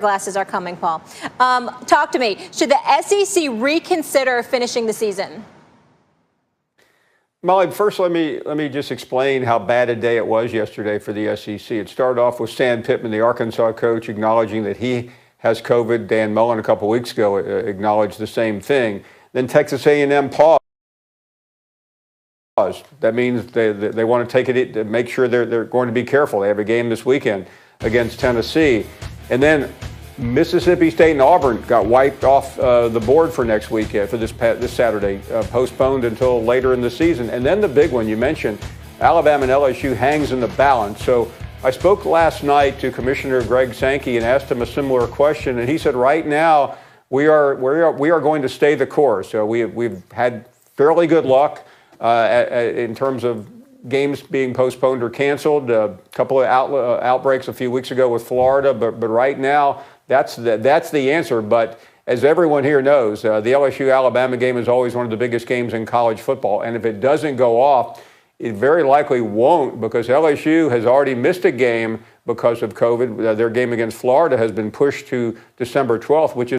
Glasses are coming, Paul. Talk to me. Should the SEC reconsider finishing the season? Molly, first let me just explain how bad a day it was yesterday for the SEC. It started off with Sam Pittman, the Arkansas coach, acknowledging that he has COVID. Dan Mullen a couple weeks ago acknowledged the same thing. Then Texas A&M paused. That means they want to take it to make sure they're going to be careful. They have a game this weekend against Tennessee, and then Mississippi State and Auburn got wiped off the board for next weekend, for this Saturday, postponed until later in the season. And then the big one you mentioned, Alabama and LSU hangs in the balance. So I spoke last night to Commissioner Greg Sankey and asked him a similar question, and he said right now we are going to stay the course. So we've had fairly good luck in terms of games being postponed or canceled. A couple of outbreaks a few weeks ago with Florida, but right now that's the answer. But as everyone here knows, the LSU-Alabama game is always one of the biggest games in college football. And if it doesn't go off, it very likely won't, because LSU has already missed a game because of COVID. Their game against Florida has been pushed to December 12th, which is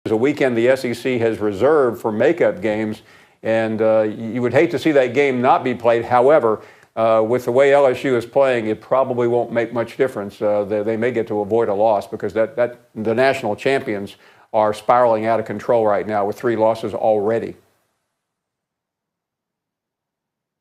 a weekend the SEC has reserved for makeup games, and you would hate to see that game not be played. However, with the way LSU is playing, it probably won't make much difference. They may get to avoid a loss, because the national champions are spiraling out of control right now with 3 losses already.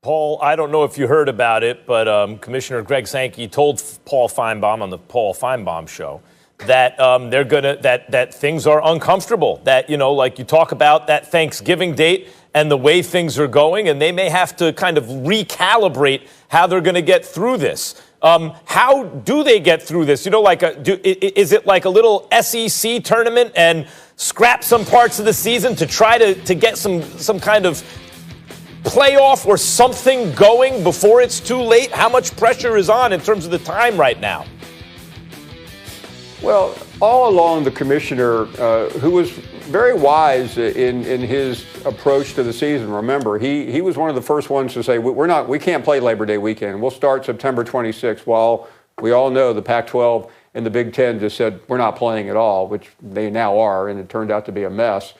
Paul, I don't know if you heard about it, but Commissioner Greg Sankey told Paul Finebaum on the Paul Finebaum show that that things are uncomfortable, that, like you talk about that Thanksgiving date and the way things are going, and they may have to kind of recalibrate how they're going to get through this. How do they get through this? Is it like a little SEC tournament and scrap some parts of the season to try to get some kind of playoff or something going before it's too late? How much pressure is on in terms of the time right now? Well, all along, the commissioner, who was very wise in his approach to the season, remember, he was one of the first ones to say, we can't play Labor Day weekend. We'll start September 26th, while we all know the Pac-12 and the Big Ten just said, we're not playing at all, which they now are, and it turned out to be a mess.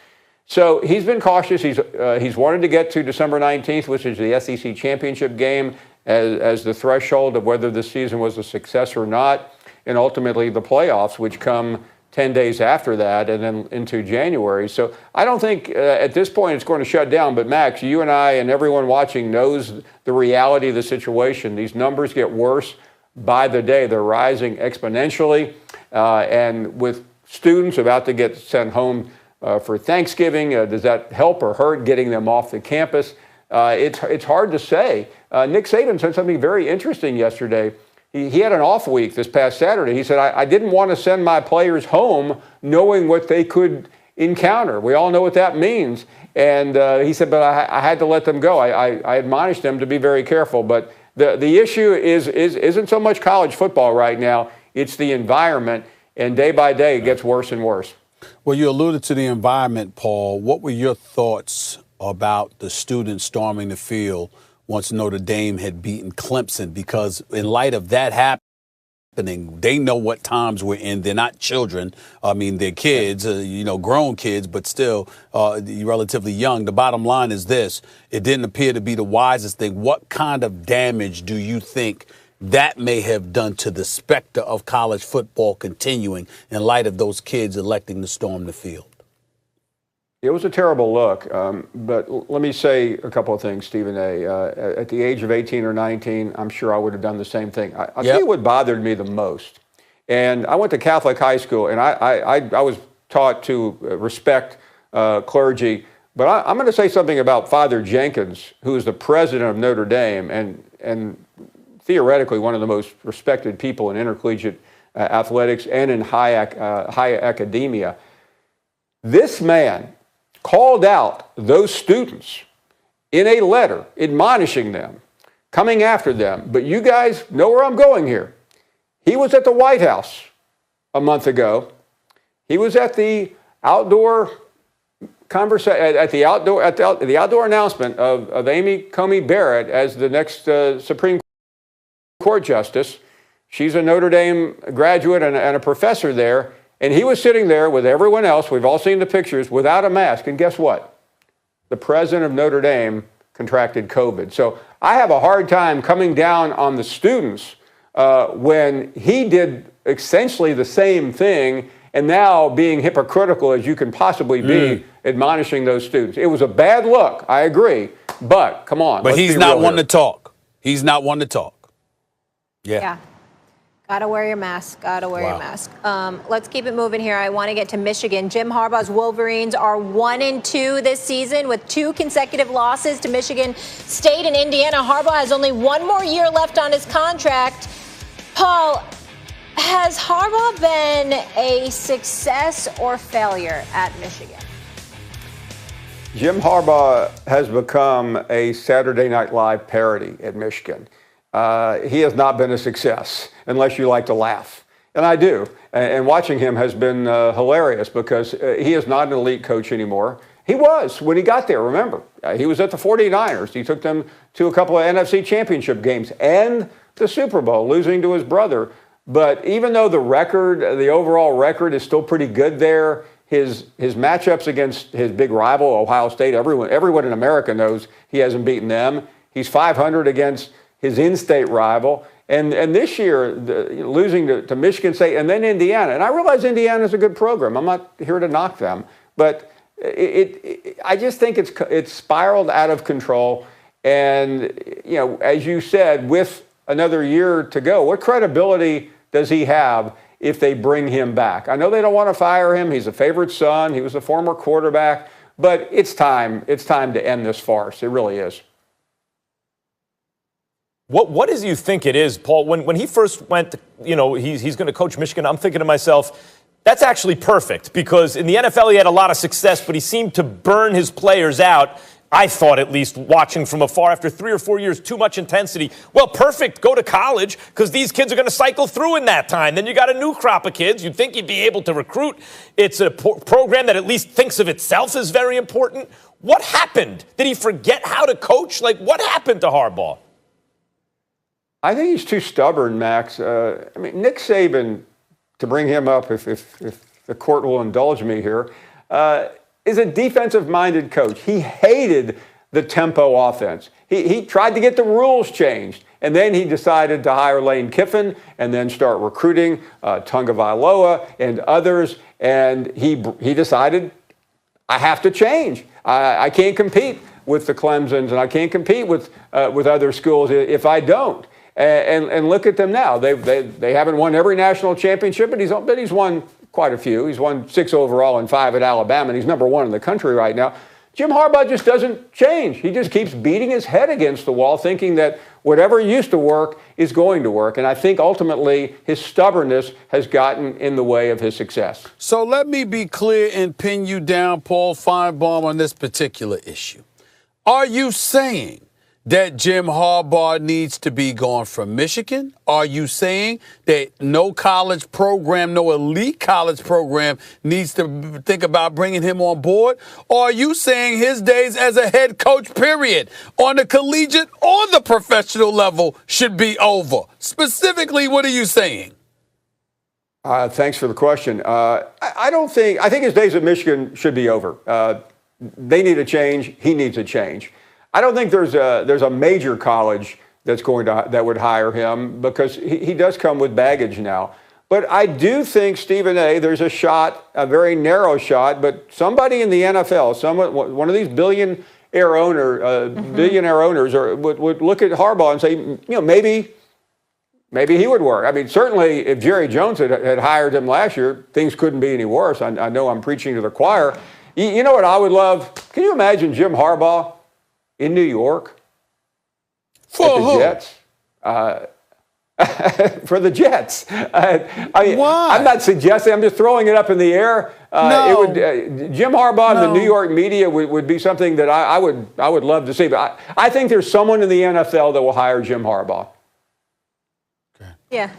So he's been cautious. He's wanted to get to December 19th, which is the SEC championship game, as the threshold of whether the season was a success or not. And ultimately the playoffs, which come 10 days after that and then into January. So I don't think at this point it's going to shut down. But Max, you and I and everyone watching knows the reality of the situation. These numbers get worse by the day. They're rising exponentially. And with students about to get sent home for Thanksgiving, does that help or hurt getting them off the campus? It's hard to say. Nick Saban said something very interesting yesterday. He had an off week this past Saturday. He said, I didn't want to send my players home knowing what they could encounter. We all know what that means. And he said, but I had to let them go. I admonished them to be very careful. But the issue isn't so much college football right now. It's the environment. And day by day, it gets worse and worse. Well, you alluded to the environment, Paul. What were your thoughts about the students storming the field once Notre Dame had beaten Clemson? Because in light of that happening, they know what times we're in. They're not children. I mean, they're kids, grown kids, but still relatively young. The bottom line is this. It didn't appear to be the wisest thing. What kind of damage do you think that may have done to the specter of college football continuing in light of those kids electing to storm the field? It was a terrible look, but let me say a couple of things, Stephen A. At the age of 18 or 19, I'm sure I would have done the same thing. I'll tell you what bothered me the most. And I went to Catholic high school, and I was taught to respect clergy. But I'm going to say something about Father Jenkins, who is the president of Notre Dame and theoretically one of the most respected people in intercollegiate athletics and in high academia. This man called out those students in a letter admonishing them, coming after them. But you guys know where I'm going here. He was at the White House a month ago. He was at the outdoor conversation at the outdoor announcement of Amy Coney Barrett as the next Supreme Court justice. She's a Notre Dame graduate and a professor there. And he was sitting there with everyone else. We've all seen the pictures without a mask. And guess what? The president of Notre Dame contracted COVID. So I have a hard time coming down on the students when he did essentially the same thing and now being hypocritical as you can possibly be, admonishing those students. It was a bad look, I agree. But come on. But he's not one to talk. He's not one to talk. Yeah. Gotta wear your mask. Gotta wear your mask. Let's keep it moving here. I want to get to Michigan. Jim Harbaugh's Wolverines are 1-2 this season with 2 consecutive losses to Michigan State and Indiana. Harbaugh has only 1 more year left on his contract. Paul, has Harbaugh been a success or failure at Michigan? Jim Harbaugh has become a Saturday Night Live parody at Michigan. He has not been a success unless you like to laugh. And I do. And watching him has been hilarious because he is not an elite coach anymore. He was when he got there, remember. He was at the 49ers. He took them to a couple of NFC championship games and the Super Bowl, losing to his brother. But even though the overall record is still pretty good there, his matchups against his big rival, Ohio State, everyone in America knows he hasn't beaten them. He's 500 against his in-state rival. And this year, losing to Michigan State and then Indiana. And I realize Indiana's a good program. I'm not here to knock them. But I just think it's spiraled out of control. And, as you said, with another year to go, what credibility does he have if they bring him back? I know they don't want to fire him. He's a favorite son. He was a former quarterback. But it's time. It's time to end this farce. It really is. What does you think it is, Paul? When he first went, he's going to coach Michigan, I'm thinking to myself, that's actually perfect because in the NFL he had a lot of success, but he seemed to burn his players out. I thought, at least, watching from afar, after 3 or 4 years, too much intensity. Well, perfect, go to college, because these kids are going to cycle through in that time. Then you got a new crop of kids. You'd think you'd be able to recruit. It's a program that at least thinks of itself as very important. What happened? Did he forget how to coach? What happened to Harbaugh? I think he's too stubborn, Max. Nick Saban, to bring him up, if the court will indulge me here, is a defensive-minded coach. He hated the tempo offense. He tried to get the rules changed, and then he decided to hire Lane Kiffin and then start recruiting Tunga Vailoa and others, and he decided, I have to change. I can't compete with the Clemsons, and I can't compete with other schools if I don't. And look at them now. They haven't won every national championship, but he's won quite a few. He's won 6 overall and 5 at Alabama, and he's number 1 in the country right now. Jim Harbaugh just doesn't change. He just keeps beating his head against the wall, thinking that whatever used to work is going to work. And I think ultimately his stubbornness has gotten in the way of his success. So let me be clear and pin you down, Paul Finebaum, on this particular issue. Are you saying that Jim Harbaugh needs to be gone from Michigan? Are you saying that no college program, no elite college program needs to think about bringing him on board? Or are you saying his days as a head coach, period, on the collegiate or the professional level should be over? Specifically, what are you saying? Thanks for the question. I think his days at Michigan should be over. They need a change. He needs a change. I don't think there's a major college that would hire him because he does come with baggage now. But I do think, Stephen A., there's a shot, a very narrow shot, but somebody in the NFL, one of these billionaire owners would look at Harbaugh and say, maybe he would work. I mean, certainly if Jerry Jones had hired him last year, things couldn't be any worse. I know I'm preaching to the choir. You know what I would love? Can you imagine Jim Harbaugh in New York? For who? Jets. For the Jets. Why? I'm not suggesting. I'm just throwing it up in the air. No. Jim Harbaugh and the New York media would be something that I would love to see. But I think there's someone in the NFL that will hire Jim Harbaugh. Yeah.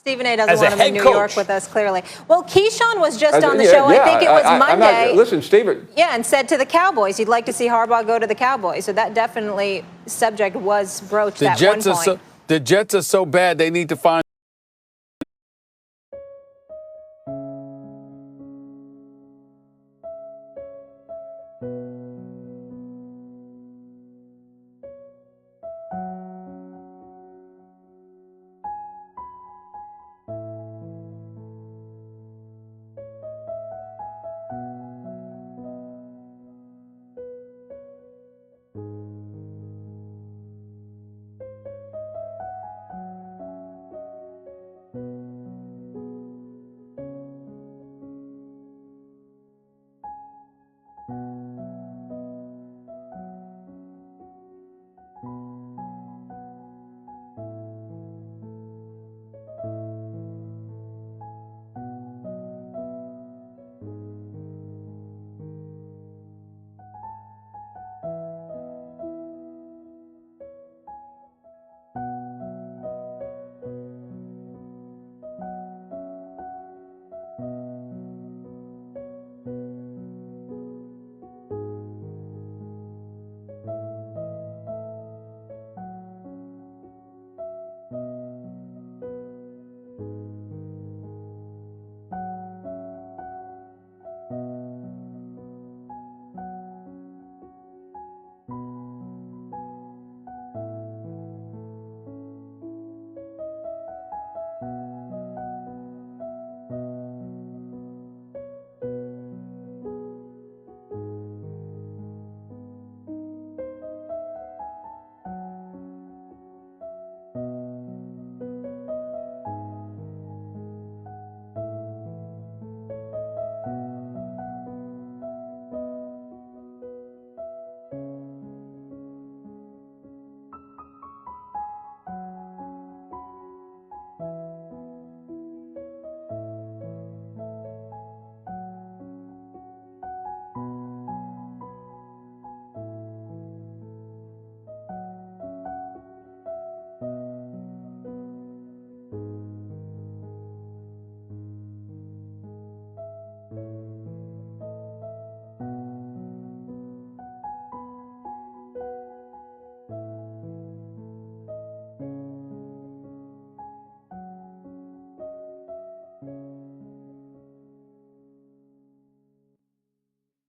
Stephen A. doesn't As a want him in head New coach. York with us, clearly. Well, Keyshawn was just on the show. I think it was Monday. Listen, Stephen. Yeah, and said to the Cowboys, he'd like to see Harbaugh go to the Cowboys. So that definitely subject was broached at one point. The Jets are so bad they need to find